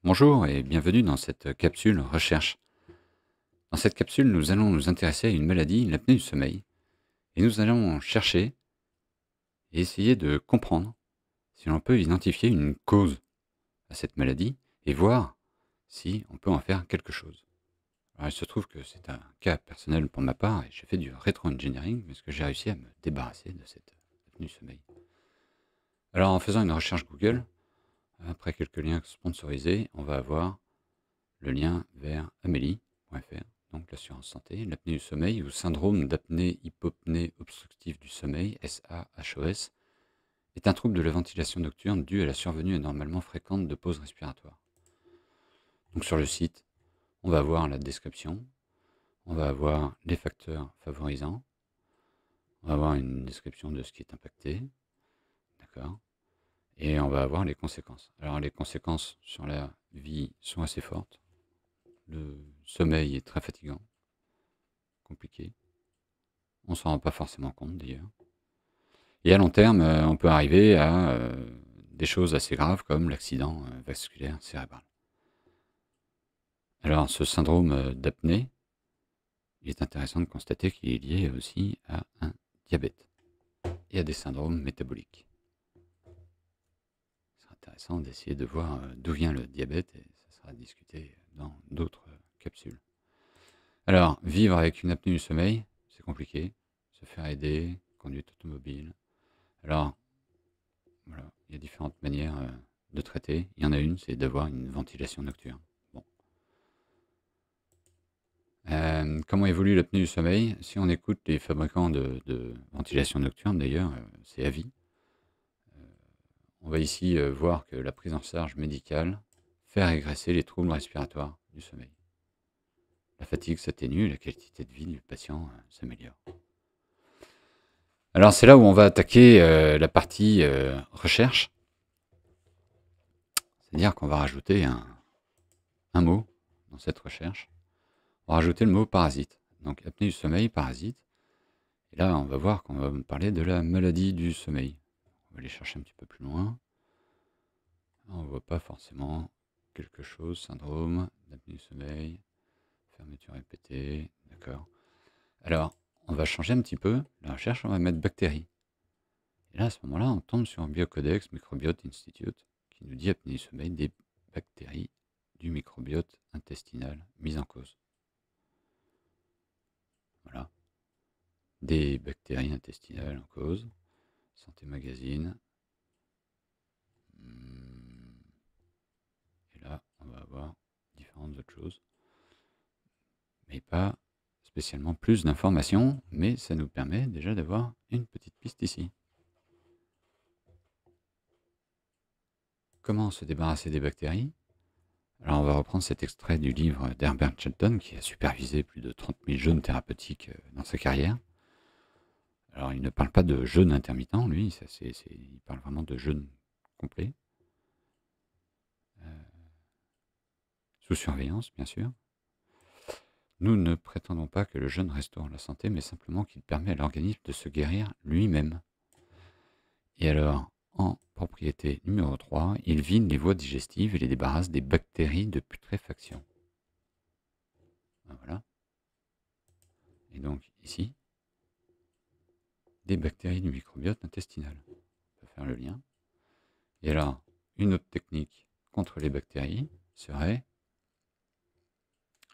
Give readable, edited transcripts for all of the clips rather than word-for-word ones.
Bonjour et bienvenue dans cette capsule recherche. Dans cette capsule, nous allons nous intéresser à une maladie, l'apnée du sommeil, et nous allons chercher et essayer de comprendre si l'on peut identifier une cause à cette maladie et voir si on peut en faire quelque chose. Alors, il se trouve que c'est un cas personnel pour ma part et j'ai fait du rétro-engineering parce que j'ai réussi à me débarrasser de cette apnée du sommeil. Alors en faisant une recherche Google, après quelques liens sponsorisés, on va avoir le lien vers amélie.fr, donc l'assurance santé, l'apnée du sommeil ou syndrome d'apnée-hypopnée obstructive du sommeil, SAHOS, est un trouble de la ventilation nocturne dû à la survenue anormalement fréquente de pauses respiratoires. Donc sur le site, on va avoir la description, on va avoir les facteurs favorisants, on va avoir une description de ce qui est impacté, d'accord, et on va avoir les conséquences. Alors les conséquences sur la vie sont assez fortes. Le sommeil est très fatigant, compliqué. On ne s'en rend pas forcément compte d'ailleurs. Et à long terme, on peut arriver à des choses assez graves comme l'accident vasculaire cérébral. Alors ce syndrome d'apnée, il est intéressant de constater qu'il est lié aussi à un diabète et à des syndromes métaboliques. C'est intéressant d'essayer de voir d'où vient le diabète et ça sera discuté dans d'autres capsules. Alors, vivre avec une apnée du sommeil, c'est compliqué. Se faire aider, conduite automobile. Alors, voilà, il y a différentes manières de traiter. Il y en a une, c'est d'avoir une ventilation nocturne. Bon. Comment évolue l'apnée du sommeil? Si on écoute les fabricants de ventilation nocturne, d'ailleurs, c'est à vie. On va ici voir que la prise en charge médicale fait régresser les troubles respiratoires du sommeil. La fatigue s'atténue et la qualité de vie du patient s'améliore. Alors c'est là où on va attaquer la partie recherche. C'est-à-dire qu'on va rajouter un mot dans cette recherche. On va rajouter le mot parasite. Donc apnée du sommeil, parasite. Et là, on va voir qu'on va parler de la maladie du sommeil. On va aller chercher un petit peu plus loin. On ne voit pas forcément quelque chose, syndrome d'apnée du sommeil, fermeture répétée, d'accord. Alors, on va changer un petit peu la recherche, on va mettre bactéries. Et là, à ce moment-là, on tombe sur un Biocodex Microbiote Institute qui nous dit apnée du sommeil des bactéries du microbiote intestinal mises en cause. Voilà. Des bactéries intestinales en cause. Santé Magazine. Et là, on va avoir différentes autres choses. Mais pas spécialement plus d'informations, mais ça nous permet déjà d'avoir une petite piste ici. Comment se débarrasser des bactéries? Alors on va reprendre cet extrait du livre d'Herbert Shelton qui a supervisé plus de 30 000 jeûnes thérapeutiques dans sa carrière. Alors il ne parle pas de jeûne intermittent, lui, il parle vraiment de jeûne complet. Sous surveillance, bien sûr. Nous ne prétendons pas que le jeûne restaure la santé, mais simplement qu'il permet à l'organisme de se guérir lui-même. Et alors, en propriété numéro 3, il vide les voies digestives et les débarrasse des bactéries de putréfaction. Voilà. Et donc ici, des bactéries du microbiote intestinal. On peut faire le lien. Et alors, une autre technique contre les bactéries serait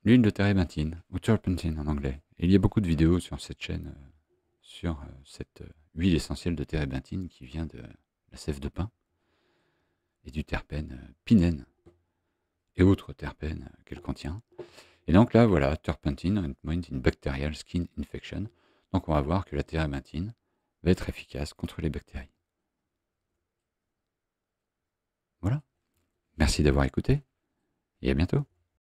l'huile de térébenthine, ou turpentine en anglais. Et il y a beaucoup de vidéos sur cette chaîne, sur cette huile essentielle de térébenthine qui vient de la sève de pin et du terpène pinène et autres terpènes qu'elle contient. Et donc là, voilà, turpentine, ointment in bacterial skin infection. Donc on va voir que la térébenthine va être efficace contre les bactéries. Voilà. Merci d'avoir écouté et à bientôt.